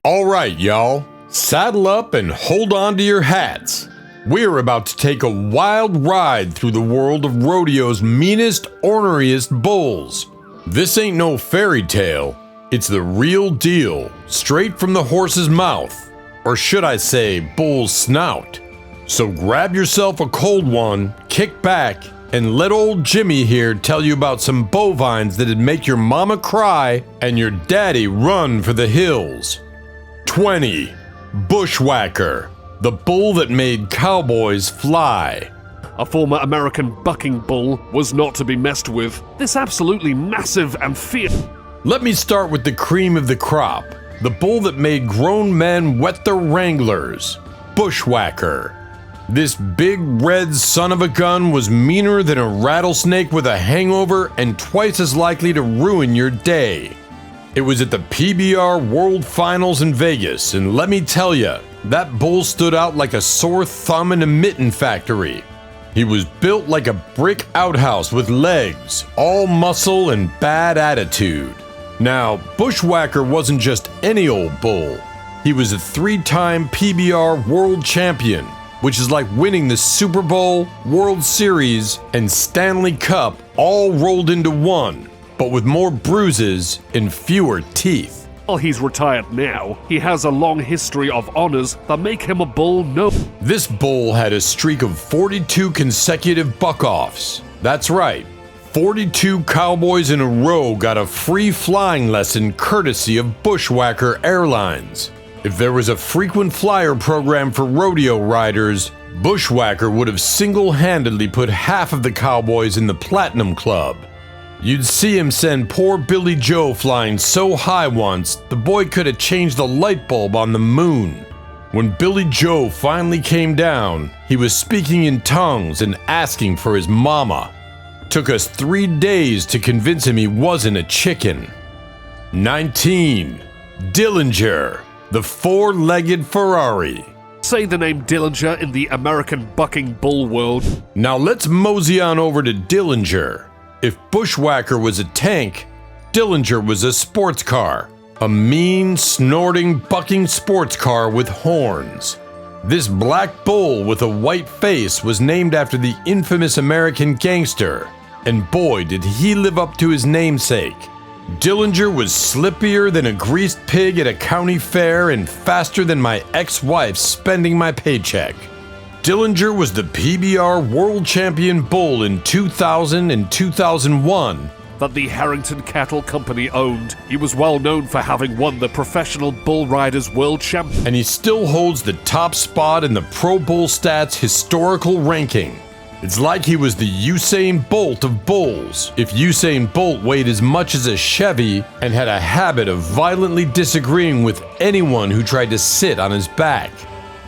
All right, y'all. Saddle up and hold on to your hats. We're about to take a wild ride through the world of rodeo's meanest, orneriest bulls. This ain't no fairy tale. It's the real deal, straight from the horse's mouth. Or should I say, bull's snout. So grab yourself a cold one, kick back, and let old Jimmy here tell you about some bovines that'd make your mama cry and your daddy run for the hills. 20. Bushwhacker, the bull that made cowboys fly. A former American bucking bull was not to be messed with. This absolutely massive and fierce. Let me start with the cream of the crop, the bull that made grown men wet their wranglers. Bushwhacker. This big red son of a gun was meaner than a rattlesnake with a hangover and twice as likely to ruin your day. It was at the PBR World Finals in Vegas, and let me tell ya, that bull stood out like a sore thumb in a mitten factory. He was built like a brick outhouse with legs, all muscle and bad attitude. Now, Bushwhacker wasn't just any old bull. He was a 3-time PBR World Champion, which is like winning the Super Bowl, World Series, and Stanley Cup all rolled into one, but with more bruises and fewer teeth. While he's retired now, he has a long history of honors that make him a bull This bull had a streak of 42 consecutive buck-offs. That's right, 42 cowboys in a row got a free flying lesson courtesy of Bushwhacker Airlines. If there was a frequent flyer program for rodeo riders, Bushwhacker would have single-handedly put half of the cowboys in the Platinum Club. You'd see him send poor Billy Joe flying so high once, the boy could have changed the light bulb on the moon. When Billy Joe finally came down, he was speaking in tongues and asking for his mama. Took us 3 days to convince him he wasn't a chicken. 19. Dillinger, the 4-legged Ferrari. Say the name Dillinger in the American bucking bull world. Now let's mosey on over to Dillinger. If Bushwhacker was a tank, Dillinger was a sports car. A mean, snorting, bucking sports car with horns. This black bull with a white face was named after the infamous American gangster. And boy, did he live up to his namesake. Dillinger was slippier than a greased pig at a county fair and faster than my ex-wife spending my paycheck. Dillinger was the PBR World Champion bull in 2000 and 2001. That the Harrington Cattle Company owned. He was well known for having won the Professional Bull Riders World Championship. And he still holds the top spot in the Pro Bull Stats historical ranking. It's like he was the Usain Bolt of bulls, if Usain Bolt weighed as much as a Chevy and had a habit of violently disagreeing with anyone who tried to sit on his back.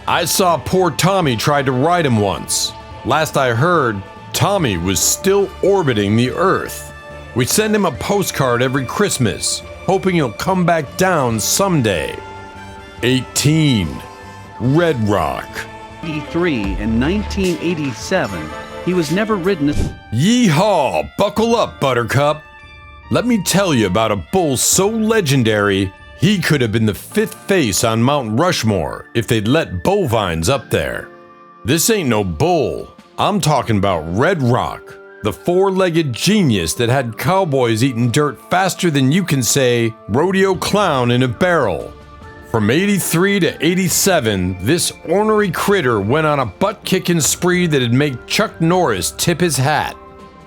I saw poor Tommy try to ride him once. Last I heard, Tommy was still orbiting the Earth. We send him a postcard every Christmas, hoping he'll come back down someday. 18. Red Rock. 1983 and 1987. He was never ridden a... Yeehaw! Buckle up, Buttercup. Let me tell you about a bull so legendary, he could have been the 5th face on Mount Rushmore if they'd let bovines up there. This ain't no bull. I'm talking about Red Rock, the 4-legged genius that had cowboys eating dirt faster than you can say rodeo clown in a barrel. From 83 to 87, this ornery critter went on a butt-kicking spree that'd make Chuck Norris tip his hat.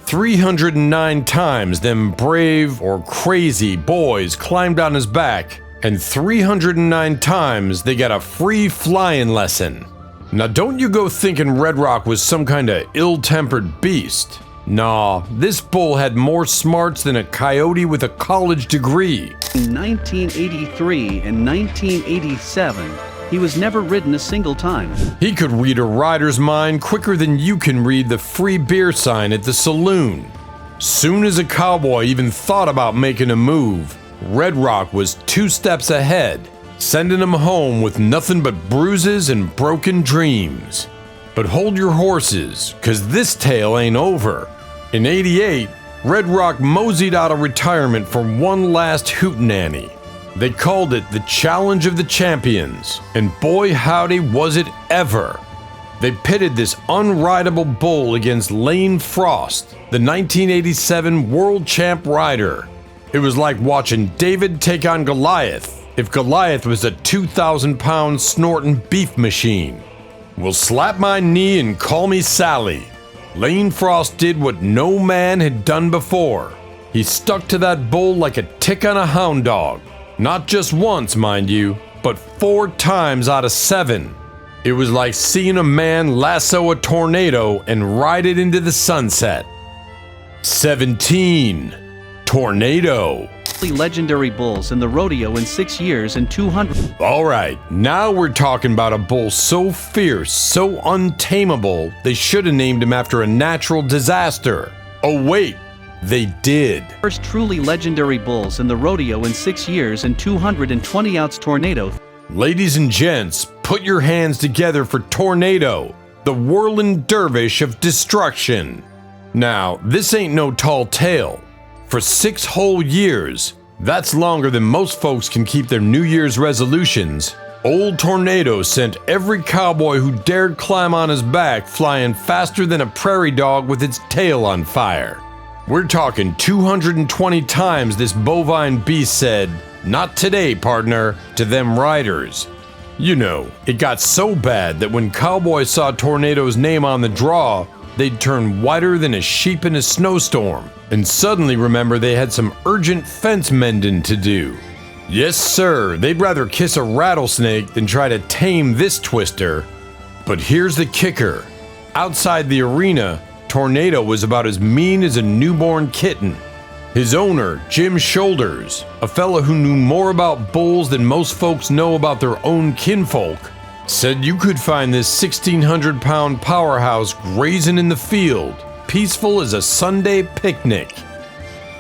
309 times them brave or crazy boys climbed on his back, and 309 times they got a free flying lesson. Now don't you go thinking Red Rock was some kind of ill-tempered beast. Nah, this bull had more smarts than a coyote with a college degree. In 1983 and 1987, he was never ridden a single time. He could read a rider's mind quicker than you can read the free beer sign at the saloon. Soon as a cowboy even thought about making a move, Red Rock was 2 steps ahead, sending him home with nothing but bruises and broken dreams. But hold your horses, 'cause this tale ain't over. In '88, Red Rock moseyed out of retirement for one last hootenanny. They called it the Challenge of the Champions, and boy howdy was it ever. They pitted this unrideable bull against Lane Frost, the 1987 world champ rider. It was like watching David take on Goliath, if Goliath was a 2,000-pound snorting beef machine. Well, slap my knee and call me Sally. Lane Frost did what no man had done before. He stuck to that bull like a tick on a hound dog. Not just once, mind you, but 4 times out of 7. It was like seeing a man lasso a tornado and ride it into the sunset. 17. Tornado. Legendary bulls in the rodeo in 6 years and 200. Alright, now we're talking about a bull so fierce, so untamable, they should have named him after a natural disaster. Oh wait, they did. First truly legendary bulls in the rodeo in 6 years and 220 outs tornado. Ladies and gents, put your hands together for Tornado, the whirling dervish of destruction. Now, this ain't no tall tale. For 6 whole years, that's longer than most folks can keep their New Year's resolutions, old Tornado sent every cowboy who dared climb on his back flying faster than a prairie dog with its tail on fire. We're talking 220 times this bovine beast said, "Not today, partner," to them riders. You know, it got so bad that when cowboys saw Tornado's name on the draw, they'd turn whiter than a sheep in a snowstorm, and suddenly remember they had some urgent fence mending to do. Yes, sir, they'd rather kiss a rattlesnake than try to tame this twister. But here's the kicker. Outside the arena, Tornado was about as mean as a newborn kitten. His owner, Jim Shoulders, a fella who knew more about bulls than most folks know about their own kinfolk, said you could find this 1,600-pound powerhouse grazing in the field, peaceful as a Sunday picnic.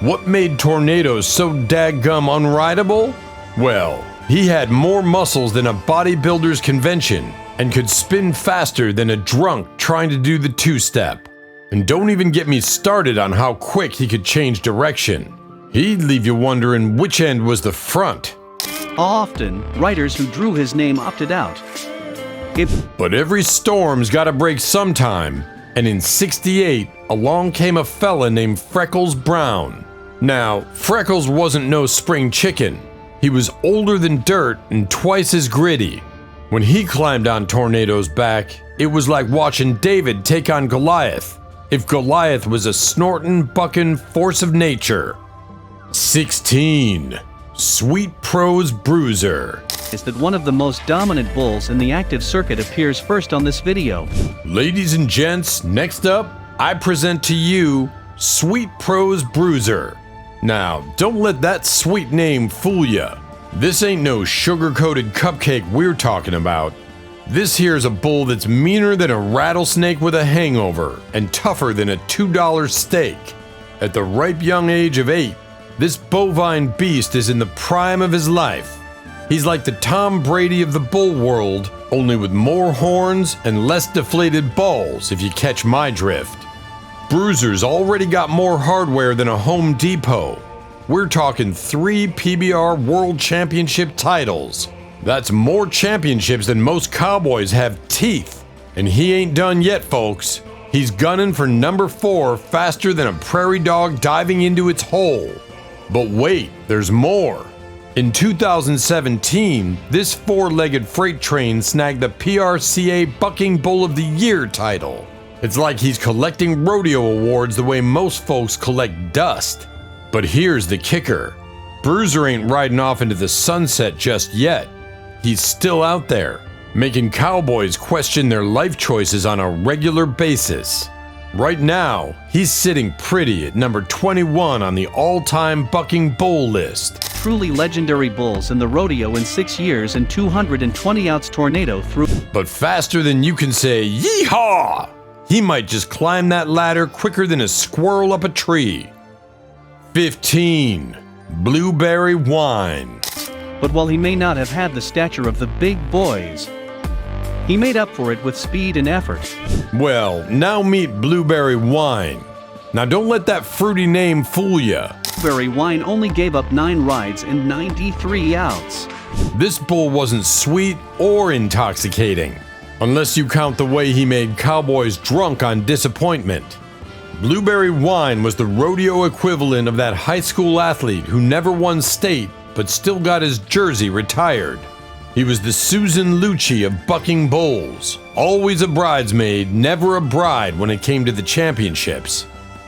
What made Tornado so daggum unrideable? Well, he had more muscles than a bodybuilder's convention and could spin faster than a drunk trying to do the two-step. And don't even get me started on how quick he could change direction. He'd leave you wondering which end was the front. Often, writers who drew his name opted out. But every storm's gotta break sometime, and in '68, along came a fella named Freckles Brown. Now, Freckles wasn't no spring chicken. He was older than dirt and twice as gritty. When he climbed on Tornado's back, it was like watching David take on Goliath, if Goliath was a snorting, bucking force of nature. 16. Sweet Pro's Bruiser. Is that one of the most dominant bulls in the active circuit appears first on this video. Ladies and gents, next up, I present to you Sweet Pro's Bruiser. Now, don't let that sweet name fool ya. This ain't no sugar-coated cupcake we're talking about. This here's a bull that's meaner than a rattlesnake with a hangover and tougher than a $2 steak. At the ripe young age of 8, this bovine beast is in the prime of his life. He's like the Tom Brady of the bull world, only with more horns and less deflated balls, if you catch my drift. Bruiser's already got more hardware than a Home Depot. We're talking 3 PBR World Championship titles. That's more championships than most cowboys have teeth. And he ain't done yet, folks. He's gunning for number 4 faster than a prairie dog diving into its hole. But wait, there's more. In 2017, this 4-legged freight train snagged the PRCA Bucking Bull of the Year title. It's like he's collecting rodeo awards the way most folks collect dust. But here's the kicker. Bruiser ain't riding off into the sunset just yet. He's still out there, making cowboys question their life choices on a regular basis. Right now, he's sitting pretty at number 21 on the all-time bucking bull list. Truly legendary bulls in the rodeo in 6 years and 220 outs Tornado through. But faster than you can say, yeehaw! He might just climb that ladder quicker than a squirrel up a tree. 15. Blueberry Wine. But while he may not have had the stature of the big boys, he made up for it with speed and effort. Well, now meet Blueberry Wine. Now don't let that fruity name fool ya. Blueberry Wine only gave up 9 rides and 93 outs. This bull wasn't sweet or intoxicating, unless you count the way he made cowboys drunk on disappointment. Blueberry Wine was the rodeo equivalent of that high school athlete who never won state but still got his jersey retired. He was the Susan Lucci of bucking bulls, always a bridesmaid, never a bride when it came to the championships.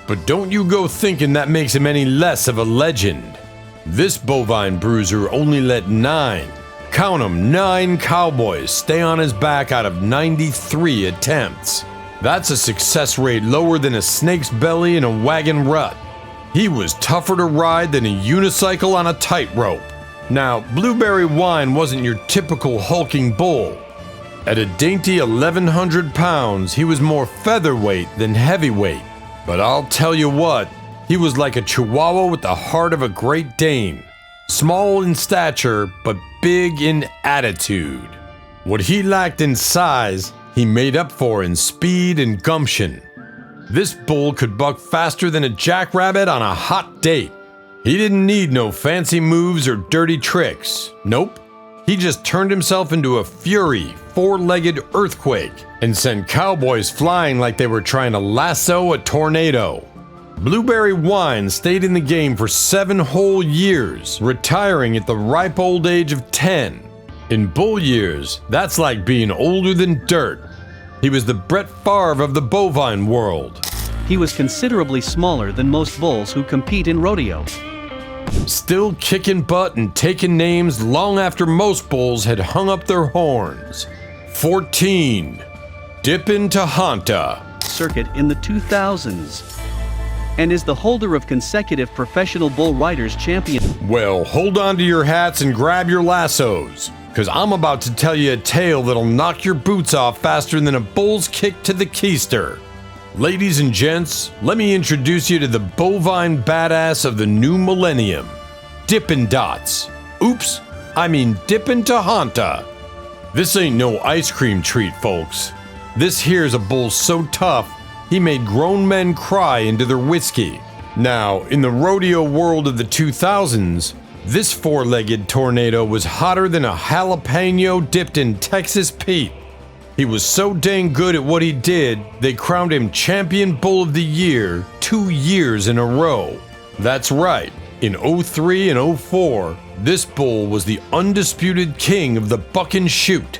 But don't you go thinking that makes him any less of a legend. This bovine bruiser only let 9, count 'em, 9 cowboys stay on his back out of 93 attempts. That's a success rate lower than a snake's belly in a wagon rut. He was tougher to ride than a unicycle on a tightrope. Now, Blueberry Wine wasn't your typical hulking bull. At a dainty 1,100 pounds, he was more featherweight than heavyweight. But I'll tell you what, he was like a Chihuahua with the heart of a Great Dane. Small in stature, but big in attitude. What he lacked in size, he made up for in speed and gumption. This bull could buck faster than a jackrabbit on a hot date. He didn't need no fancy moves or dirty tricks. Nope. He just turned himself into a fury, 4-legged earthquake and sent cowboys flying like they were trying to lasso a tornado. Blueberry Wine stayed in the game for 7 whole years, retiring at the ripe old age of 10. In bull years, that's like being older than dirt. He was the Brett Favre of the bovine world. He was considerably smaller than most bulls who compete in rodeo. Still kicking butt and taking names long after most bulls had hung up their horns. 14. Dippen Hont. Circuit in the 2000s. And is the holder of consecutive professional bull riders champion. Well, hold on to your hats and grab your lassos, because I'm about to tell you a tale that'll knock your boots off faster than a bull's kick to the keister. Ladies and gents, let me introduce you to the bovine badass of the new millennium, Dippen Dots. Oops, I mean Dippen Hont. This ain't no ice cream treat, folks. This here's a bull so tough, he made grown men cry into their whiskey. Now, in the rodeo world of the 2000s, this 4-legged tornado was hotter than a jalapeno dipped in Texas Pete. He was so dang good at what he did, they crowned him Champion Bull of the Year 2 years in a row. That's right, in 03 and 04, this bull was the undisputed king of the buck and shoot.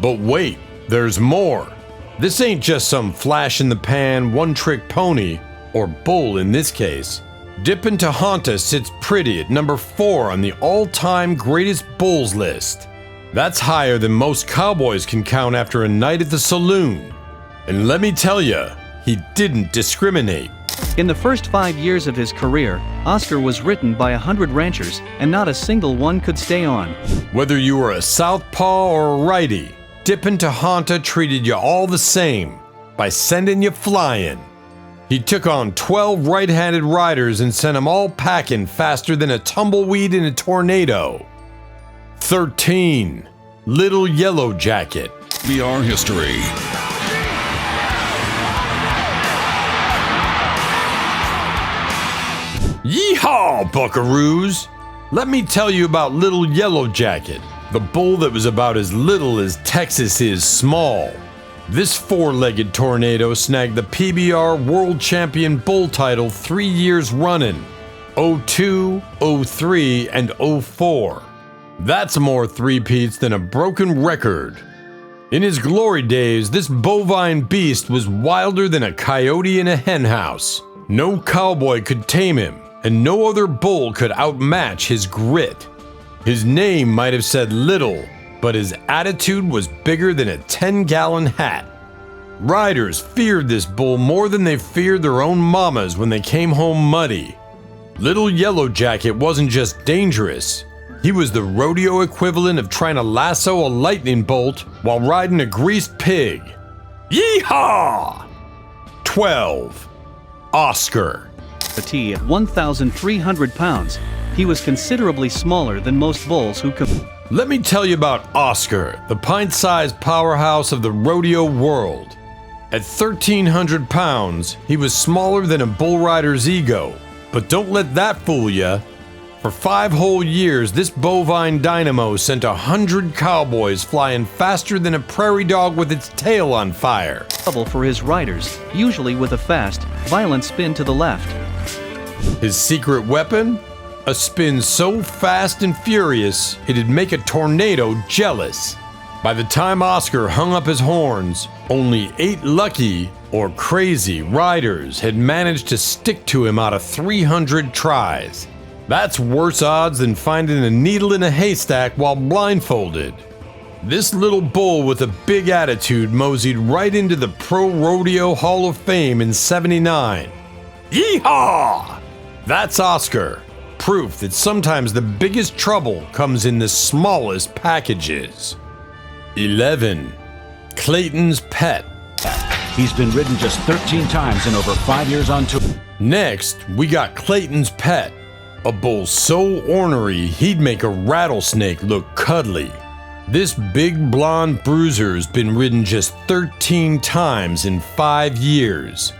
But wait, there's more. This ain't just some flash-in-the-pan, one-trick pony, or bull in this case. Dippen Hont sits pretty at number 4 on the all-time greatest bulls list. That's higher than most cowboys can count after a night at the saloon. And let me tell ya, he didn't discriminate. In the first 5 years of his career, Oscar was ridden by 100 ranchers, and not a single one could stay on. Whether you were a southpaw or a righty, Dippen Hont treated you all the same by sending you flying. He took on 12 right-handed riders and sent them all packing faster than a tumbleweed in a tornado. 13. Little Yellow Jacket. VR history. Yeehaw, buckaroos! Let me tell you about Little Yellow Jacket, the bull that was about as little as Texas is small. This 4-legged tornado snagged the PBR World Champion Bull title 3 years running, 02, 03, and 04. That's more three-peats than a broken record. In his glory days, this bovine beast was wilder than a coyote in a henhouse. No cowboy could tame him, and no other bull could outmatch his grit. His name might have said little, but his attitude was bigger than a 10-gallon hat. Riders feared this bull more than they feared their own mamas when they came home muddy. Little Yellow Jacket wasn't just dangerous. He was the rodeo equivalent of trying to lasso a lightning bolt while riding a greased pig. Yeehaw! 12. Oscar. At 1,300 pounds, he was considerably smaller than most bulls who could. Let me tell you about Oscar, the pint-sized powerhouse of the rodeo world. At 1,300 pounds, he was smaller than a bull rider's ego. But don't let that fool ya. For 5 whole years, this bovine dynamo sent 100 cowboys flying faster than a prairie dog with its tail on fire. Trouble for his riders, usually with a fast, violent spin to the left. His secret weapon? A spin so fast and furious, it'd make a tornado jealous. By the time Oscar hung up his horns, only 8 lucky or crazy riders had managed to stick to him out of 300 tries. That's worse odds than finding a needle in a haystack while blindfolded. This little bull with a big attitude moseyed right into the Pro Rodeo Hall of Fame in '79. Yeehaw! That's Oscar. Proof that sometimes the biggest trouble comes in the smallest packages. 11. Claytons Pet. He's been ridden just 13 times in over 5 years on tour. Next, we got Claytons Pet. A bull so ornery, he'd make a rattlesnake look cuddly. This big blonde Bruiser's been ridden just 13 times in 5 years.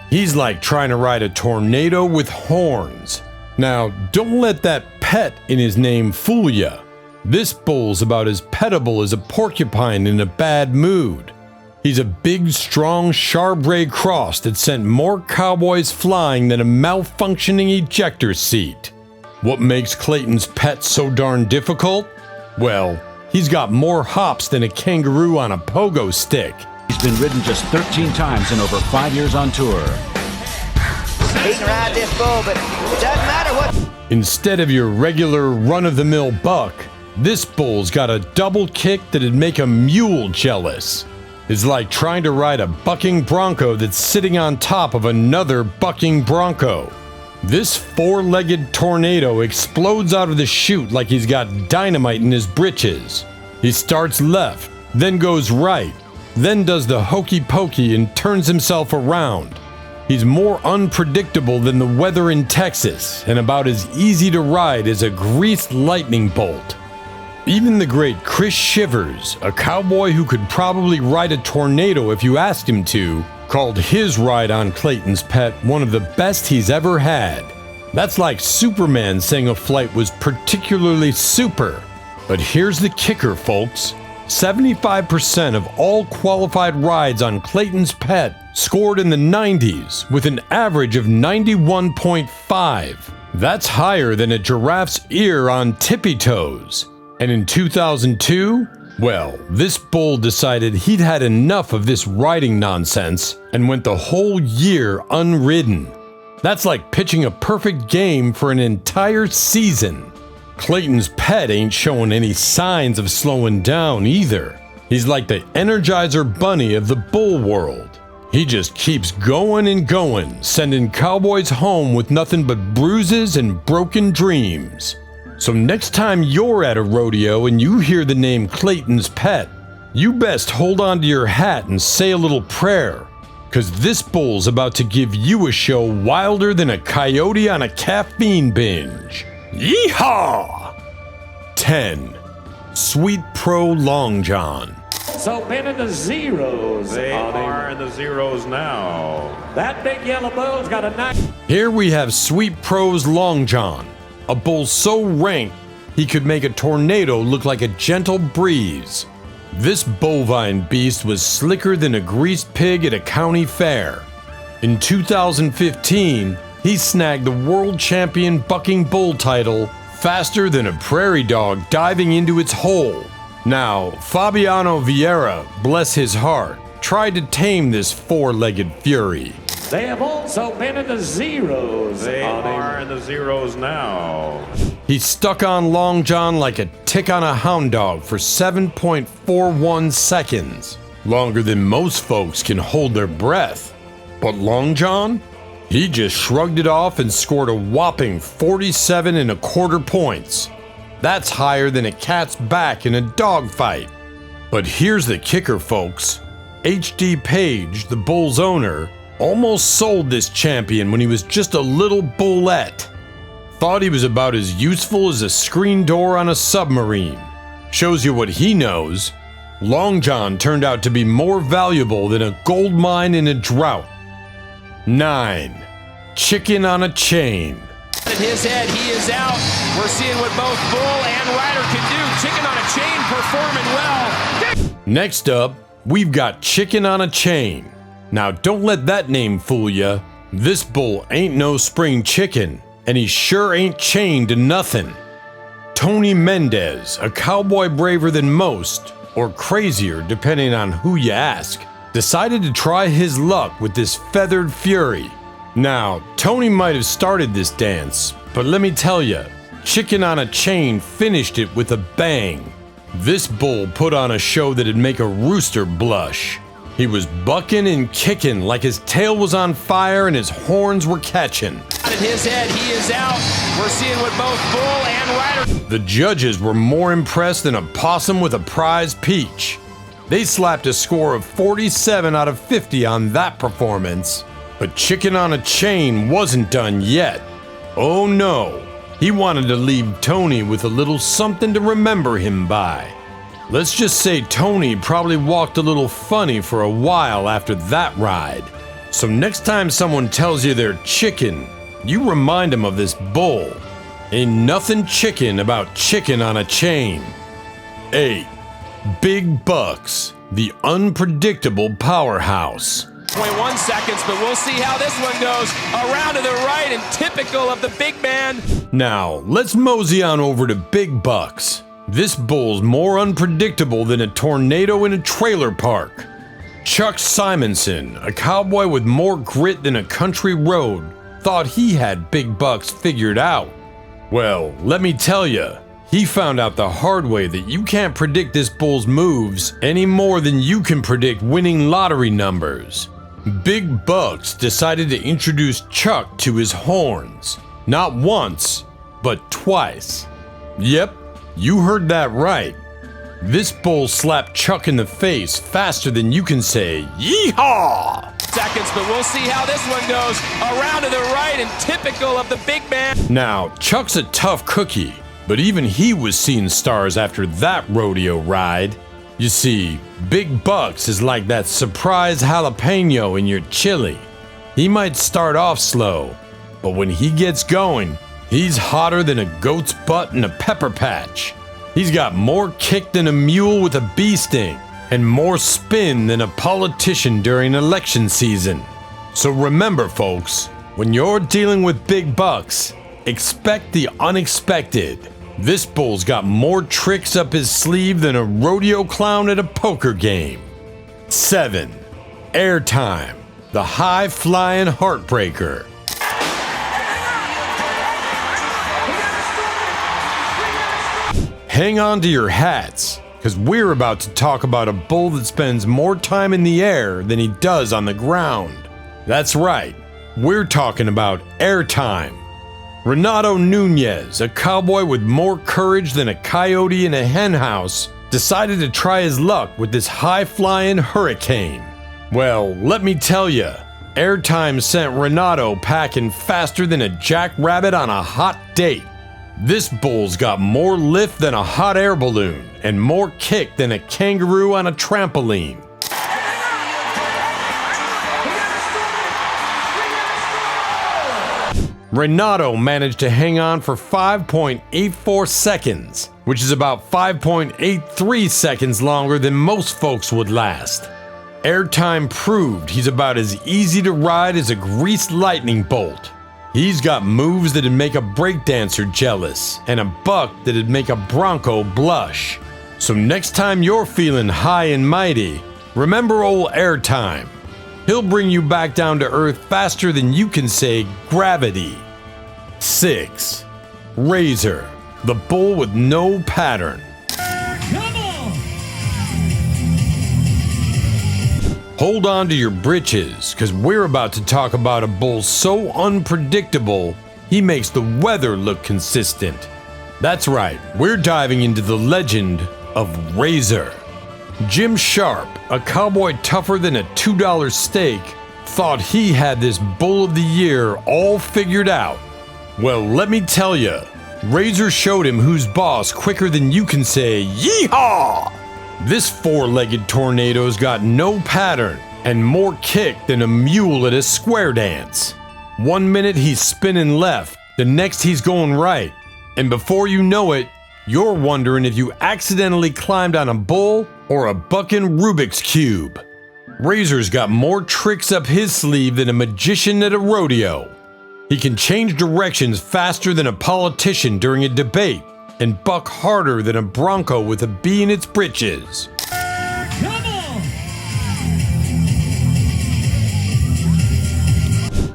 He's like trying to ride a tornado with horns. Now, don't let that pet in his name fool ya. This bull's about as pettable as a porcupine in a bad mood. He's a big, strong Charbray cross that sent more cowboys flying than a malfunctioning ejector seat. What makes Clayton's Pet so darn difficult? Well, he's got more hops than a kangaroo on a pogo stick. He's been ridden just 13 times in over 5 years on tour. He can ride this bull, but it doesn't matter what. Instead of your regular run-of-the-mill buck, this bull's got a double kick that'd make a mule jealous. It's like trying to ride a bucking bronco that's sitting on top of another bucking bronco. This 4-legged tornado explodes out of the chute like he's got dynamite in his britches. He starts left, then goes right, then does the hokey pokey and turns himself around. He's more unpredictable than the weather in Texas and about as easy to ride as a greased lightning bolt. Even the great Chris Shivers, a cowboy who could probably ride a tornado if you asked him to, called his ride on Clayton's Pet one of the best he's ever had. That's like Superman saying a flight was particularly super. But here's the kicker, folks. 75% of all qualified rides on Clayton's Pet scored in the 90s with an average of 91.5. That's higher than a giraffe's ear on tippy toes. And in 2002, well, this bull decided he'd had enough of this riding nonsense and went the whole year unridden. That's like pitching a perfect game for an entire season. Clayton's Pet ain't showing any signs of slowing down either. He's like the Energizer Bunny of the bull world. He just keeps going and going, sending cowboys home with nothing but bruises and broken dreams. So next time you're at a rodeo and you hear the name Clayton's Pet, you best hold on to your hat and say a little prayer, 'cause this bull's about to give you a show wilder than a coyote on a caffeine binge. Yeehaw! 10. Sweet Pro Long John. So been in the zeros. They are in the zeros now. That big yellow bull's got a nice. Here we have Sweet Pro's Long John, a bull so rank he could make a tornado look like a gentle breeze. This bovine beast was slicker than a greased pig at a county fair. In 2015, he snagged the world champion bucking bull title faster than a prairie dog diving into its hole. Now, Fabiano Vieira, bless his heart, tried to tame this 4-legged fury. They have also been in the zeros. They are in the zeros now. He stuck on Long John like a tick on a hound dog for 7.41 seconds, longer than most folks can hold their breath. But Long John? He just shrugged it off and scored a whopping 47.25 points. That's higher than a cat's back in a dogfight. But here's the kicker, folks. H.D. Page, the bull's owner, almost sold this champion when he was just a little bullette. Thought he was about as useful as a screen door on a submarine. Shows you what he knows. Long John turned out to be more valuable than a gold mine in a drought. 9. Chicken on a chain. In his head, he is out. We're seeing what both bull and rider can do. Chicken on a chain performing well. Next up, we've got Chicken on a Chain. Now don't let that name fool ya. This bull ain't no spring chicken, and he sure ain't chained to nothing. Tony Mendez, a cowboy braver than most, or crazier depending on who you ask, decided to try his luck with this feathered fury. Now, Tony might have started this dance, but let me tell ya, Chicken on a Chain finished it with a bang. This bull put on a show that'd make a rooster blush. He was bucking and kicking like his tail was on fire and his horns were catching. In his head, he is out. We're seeing what both bull and rider. The judges were more impressed than a possum with a prize peach. They slapped a score of 47 out of 50 on that performance. But Chicken on a Chain wasn't done yet. Oh no, he wanted to leave Tony with a little something to remember him by. Let's just say Tony probably walked a little funny for a while after that ride. So next time someone tells you they're chicken, you remind them of this bull. Ain't nothing chicken about Chicken on a Chain. 8. Big Bucks, the unpredictable powerhouse. 0.1 seconds, but we'll see how this one goes. Around to the right and typical of the big man. Now, let's mosey on over to Big Bucks. This bull's more unpredictable than a tornado in a trailer park. Chuck Simonson, a cowboy with more grit than a country road, thought he had Big Bucks figured out. Well, let me tell ya, he found out the hard way that you can't predict this bull's moves any more than you can predict winning lottery numbers. Big Bucks decided to introduce Chuck to his horns. Not once, but twice. Yep, you heard that right. This bull slapped Chuck in the face faster than you can say, yeehaw! Seconds, but we'll see how this one goes. Around to the right and typical of the big man. Now, Chuck's a tough cookie, but even he was seeing stars after that rodeo ride. You see, Big Bucks is like that surprise jalapeno in your chili. He might start off slow, but when he gets going, he's hotter than a goat's butt in a pepper patch. He's got more kick than a mule with a bee sting, and more spin than a politician during election season. So remember, folks, when you're dealing with Big Bucks, expect the unexpected. This bull's got more tricks up his sleeve than a rodeo clown at a poker game. 7. Airtime, the high-flying heartbreaker. Hang on to your hats, because we're about to talk about a bull that spends more time in the air than he does on the ground. That's right, we're talking about Airtime. Renato Nunez, a cowboy with more courage than a coyote in a henhouse, decided to try his luck with this high-flying hurricane. Well, let me tell ya, Airtime sent Renato packing faster than a jackrabbit on a hot date. This bull's got more lift than a hot air balloon and more kick than a kangaroo on a trampoline. Renato managed to hang on for 5.84 seconds, which is about 5.83 seconds longer than most folks would last. Airtime proved he's about as easy to ride as a greased lightning bolt. He's got moves that'd make a breakdancer jealous and a buck that'd make a bronco blush. So next time you're feeling high and mighty, remember old Airtime. He'll bring you back down to earth faster than you can say gravity. 6. Razor, the bull with no pattern. Hold on to your britches, because we're about to talk about a bull so unpredictable, he makes the weather look consistent. That's right, we're diving into the legend of Razor. Jim Sharp, a cowboy tougher than a $2 steak, thought he had this bull of the year all figured out. Well, let me tell ya, Razor showed him who's boss quicker than you can say yeehaw! This four-legged tornado's got no pattern and more kick than a mule at a square dance. 1 minute he's spinning left, the next he's going right. And before you know it, you're wondering if you accidentally climbed on a bull or a bucking Rubik's Cube. Razor's got more tricks up his sleeve than a magician at a rodeo. He can change directions faster than a politician during a debate and buck harder than a bronco with a bee in its britches.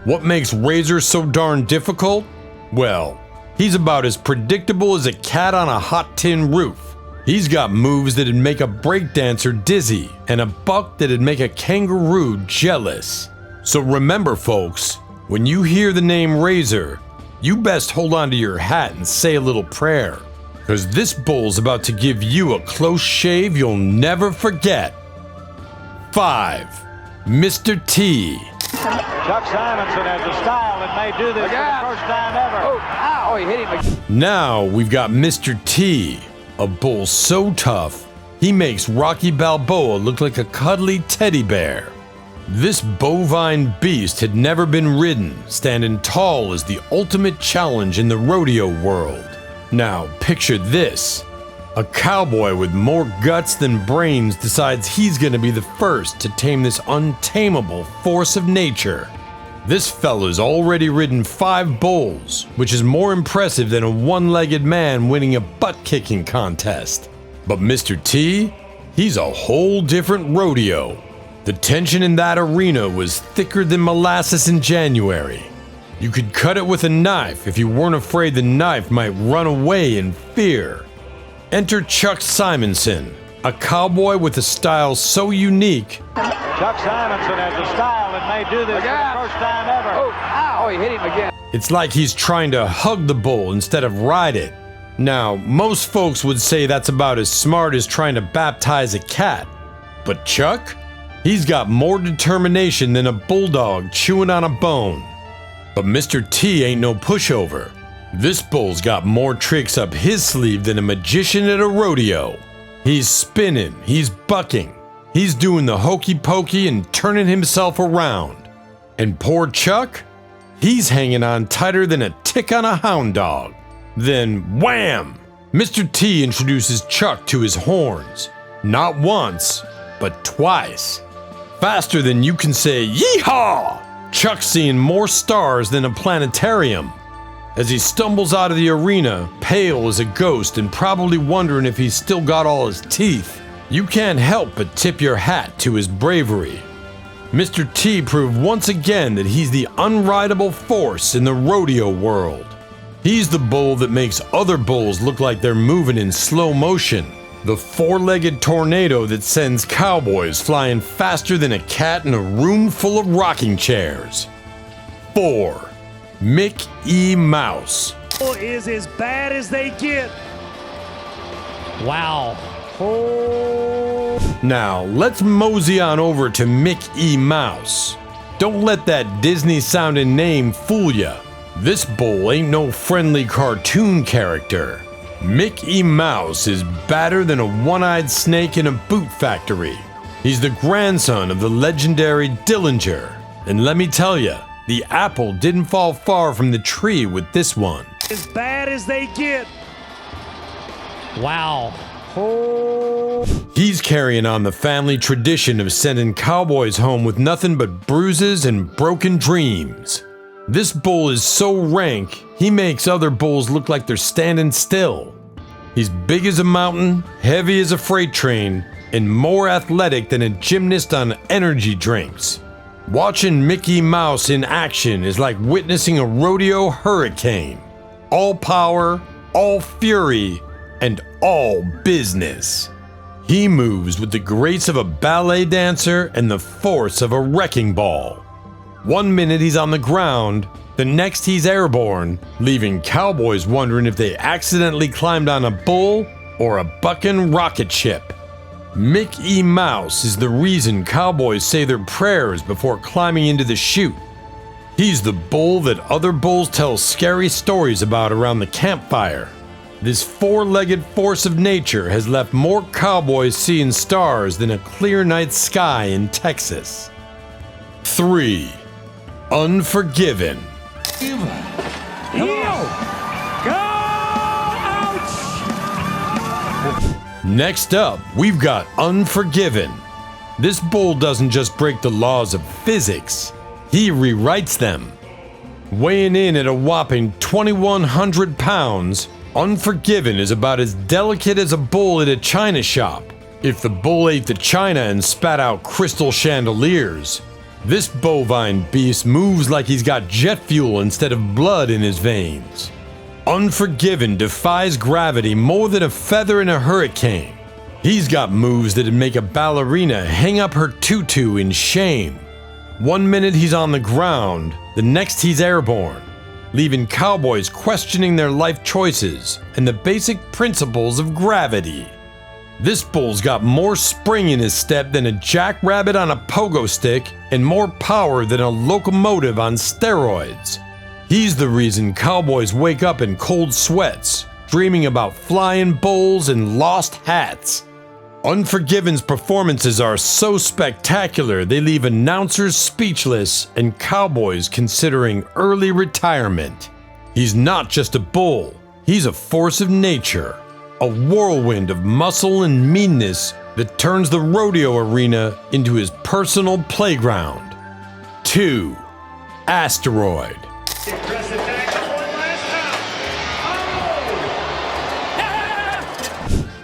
What makes Razor so darn difficult? Well, he's about as predictable as a cat on a hot tin roof. He's got moves that'd make a breakdancer dizzy and a buck that'd make a kangaroo jealous. So remember, folks, when you hear the name Razor, you best hold on to your hat and say a little prayer, because this bull's about to give you a close shave you'll never forget. 5. Mr. T. Chuck Simonson has a style that may do this for the first time ever. Oh, ow, he hit him again. Now we've got Mr. T, a bull so tough, he makes Rocky Balboa look like a cuddly teddy bear. This bovine beast had never been ridden, standing tall as the ultimate challenge in the rodeo world. Now picture this. A cowboy with more guts than brains decides he's gonna be the first to tame this untamable force of nature. This fella's already ridden 5 bulls, which is more impressive than a one-legged man winning a butt-kicking contest. But Mr. T, he's a whole different rodeo. The tension in that arena was thicker than molasses in January. You could cut it with a knife if you weren't afraid the knife might run away in fear. Enter Chuck Simonson, a cowboy with a style so unique. Chuck Simonson has a style that may do this for the first time ever. Oh, ow, he hit him again. It's like he's trying to hug the bull instead of ride it. Now, most folks would say that's about as smart as trying to baptize a cat. But Chuck? He's got more determination than a bulldog chewing on a bone. But Mr. T ain't no pushover. This bull's got more tricks up his sleeve than a magician at a rodeo. He's spinning, he's bucking, he's doing the hokey pokey and turning himself around. And poor Chuck? He's hanging on tighter than a tick on a hound dog. Then wham! Mr. T introduces Chuck to his horns. Not once, but twice. Faster than you can say yeehaw! Chuck's seeing more stars than a planetarium. As he stumbles out of the arena, pale as a ghost and probably wondering if he's still got all his teeth, you can't help but tip your hat to his bravery. Mr. T proved once again that he's the unrideable force in the rodeo world. He's the bull that makes other bulls look like they're moving in slow motion. The four-legged tornado that sends cowboys flying faster than a cat in a room full of rocking chairs. 4. Mick E Mouse. Is as bad as they get. Wow. Now, let's mosey on over to Mick E Mouse. Don't let that Disney-sounding name fool ya. This bull ain't no friendly cartoon character. Mick E Mouse is badder than a one-eyed snake in a boot factory. He's the grandson of the legendary Dillinger. And let me tell ya, the apple didn't fall far from the tree with this one. As bad as they get. Wow. He's carrying on the family tradition of sending cowboys home with nothing but bruises and broken dreams. This bull is so rank, he makes other bulls look like they're standing still. He's big as a mountain, heavy as a freight train, and more athletic than a gymnast on energy drinks. Watching Mick E Mouse in action is like witnessing a rodeo hurricane. All power, all fury, and all business. He moves with the grace of a ballet dancer and the force of a wrecking ball. 1 minute he's on the ground, the next he's airborne, leaving cowboys wondering if they accidentally climbed on a bull or a bucking rocket ship. Mick E Mouse is the reason cowboys say their prayers before climbing into the chute. He's the bull that other bulls tell scary stories about around the campfire. This four-legged force of nature has left more cowboys seeing stars than a clear night sky in Texas. 3. Unforgiven. Heel. Go! Ouch! Next up, we've got Unforgiven. This bull doesn't just break the laws of physics, he rewrites them. Weighing in at a whopping 2,100 pounds, Unforgiven is about as delicate as a bull at a china shop. If the bull ate the china and spat out crystal chandeliers, this bovine beast moves like he's got jet fuel instead of blood in his veins. Unforgiven defies gravity more than a feather in a hurricane. He's got moves that'd make a ballerina hang up her tutu in shame. One minute he's on the ground, the next he's airborne, leaving cowboys questioning their life choices and the basic principles of gravity. This bull's got more spring in his step than a jackrabbit on a pogo stick and more power than a locomotive on steroids. He's the reason cowboys wake up in cold sweats, dreaming about flying bulls and lost hats. Unforgiven's performances are so spectacular they leave announcers speechless and cowboys considering early retirement. He's not just a bull, he's a force of nature, a whirlwind of muscle and meanness that turns the rodeo arena into his personal playground. 2. Asteroid.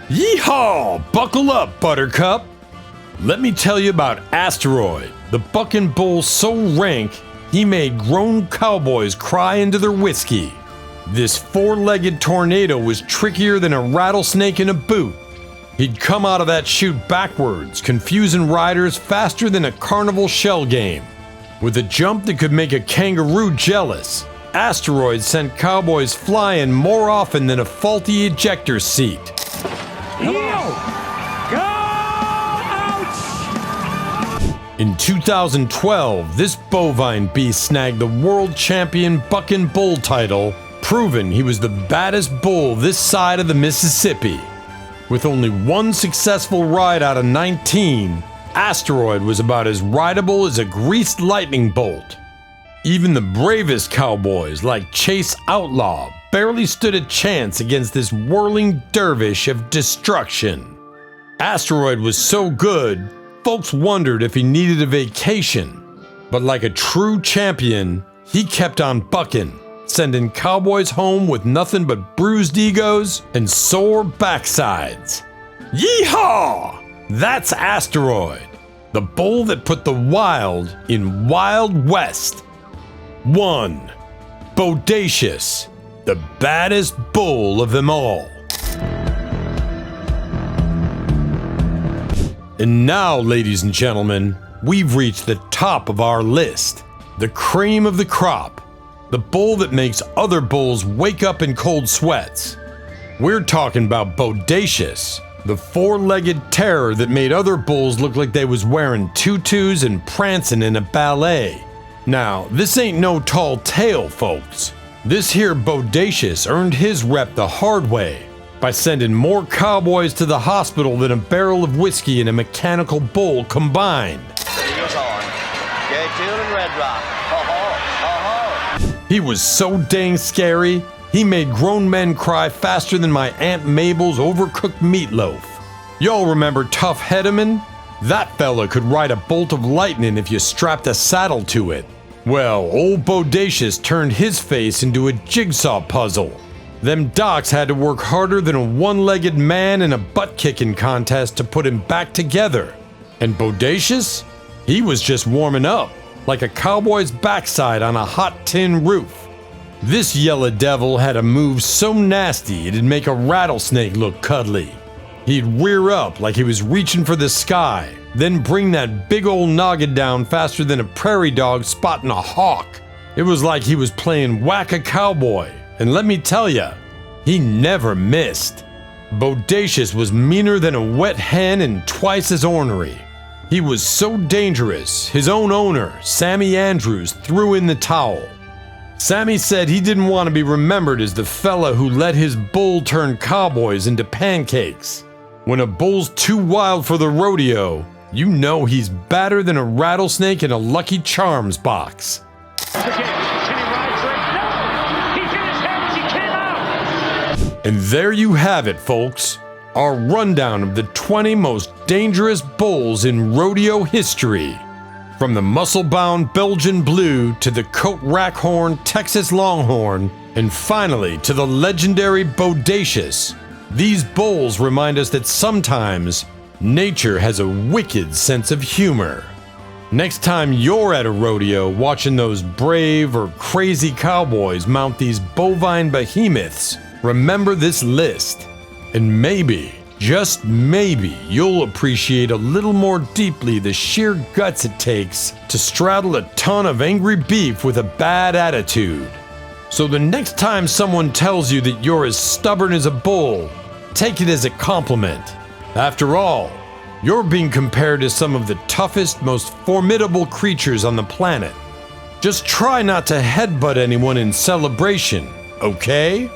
Yeehaw! Buckle up, Buttercup! Let me tell you about Asteroid, the bucking bull so rank he made grown cowboys cry into their whiskey. This four-legged tornado was trickier than a rattlesnake in a boot. He'd come out of that chute backwards, confusing riders faster than a carnival shell game. With a jump that could make a kangaroo jealous, Asteroid sent cowboys flying more often than a faulty ejector seat. Heel. Go! Ouch! In 2012, this bovine beast snagged the world champion bucking bull title, proving he was the baddest bull this side of the Mississippi. With only one successful ride out of 19, Asteroid was about as rideable as a greased lightning bolt. Even the bravest cowboys like Chase Outlaw barely stood a chance against this whirling dervish of destruction. Asteroid was so good, folks wondered if he needed a vacation. But like a true champion, he kept on bucking, sending cowboys home with nothing but bruised egos and sore backsides. Yeehaw! That's Asteroid, the bull that put the wild in Wild West. 1. Bodacious, the baddest bull of them all. And now, ladies and gentlemen, we've reached the top of our list. The cream of the crop. The bull that makes other bulls wake up in cold sweats. We're talking about Bodacious, the four-legged terror that made other bulls look like they was wearing tutus and prancing in a ballet. Now, this ain't no tall tale, folks. This here Bodacious earned his rep the hard way by sending more cowboys to the hospital than a barrel of whiskey and a mechanical bull combined. He was so dang scary, he made grown men cry faster than my Aunt Mabel's overcooked meatloaf. Y'all remember Tough Hedeman? That fella could ride a bolt of lightning if you strapped a saddle to it. Well, old Bodacious turned his face into a jigsaw puzzle. Them docs had to work harder than a one-legged man in a butt-kicking contest to put him back together. And Bodacious? He was just warming up, like a cowboy's backside on a hot tin roof. This yellow devil had a move so nasty it'd make a rattlesnake look cuddly. He'd rear up like he was reaching for the sky, then bring that big old noggin down faster than a prairie dog spotting a hawk. It was like he was playing Whack-A-Cowboy, and let me tell ya, he never missed. Bodacious was meaner than a wet hen and twice as ornery. He was so dangerous, his own owner, Sammy Andrews, threw in the towel. Sammy said he didn't want to be remembered as the fella who let his bull turn cowboys into pancakes. When a bull's too wild for the rodeo, you know he's badder than a rattlesnake in a Lucky Charms box. And there you have it, folks. Our rundown of the 20 most dangerous bulls in rodeo history. From the muscle-bound Belgian Blue to the coat rackhorn Texas Longhorn, and finally to the legendary Bodacious. These bulls remind us that sometimes nature has a wicked sense of humor. Next time you're at a rodeo watching those brave or crazy cowboys mount these bovine behemoths, remember this list. And maybe, just maybe, you'll appreciate a little more deeply the sheer guts it takes to straddle a ton of angry beef with a bad attitude. So the next time someone tells you that you're as stubborn as a bull, take it as a compliment. After all, you're being compared to some of the toughest, most formidable creatures on the planet. Just try not to headbutt anyone in celebration, okay?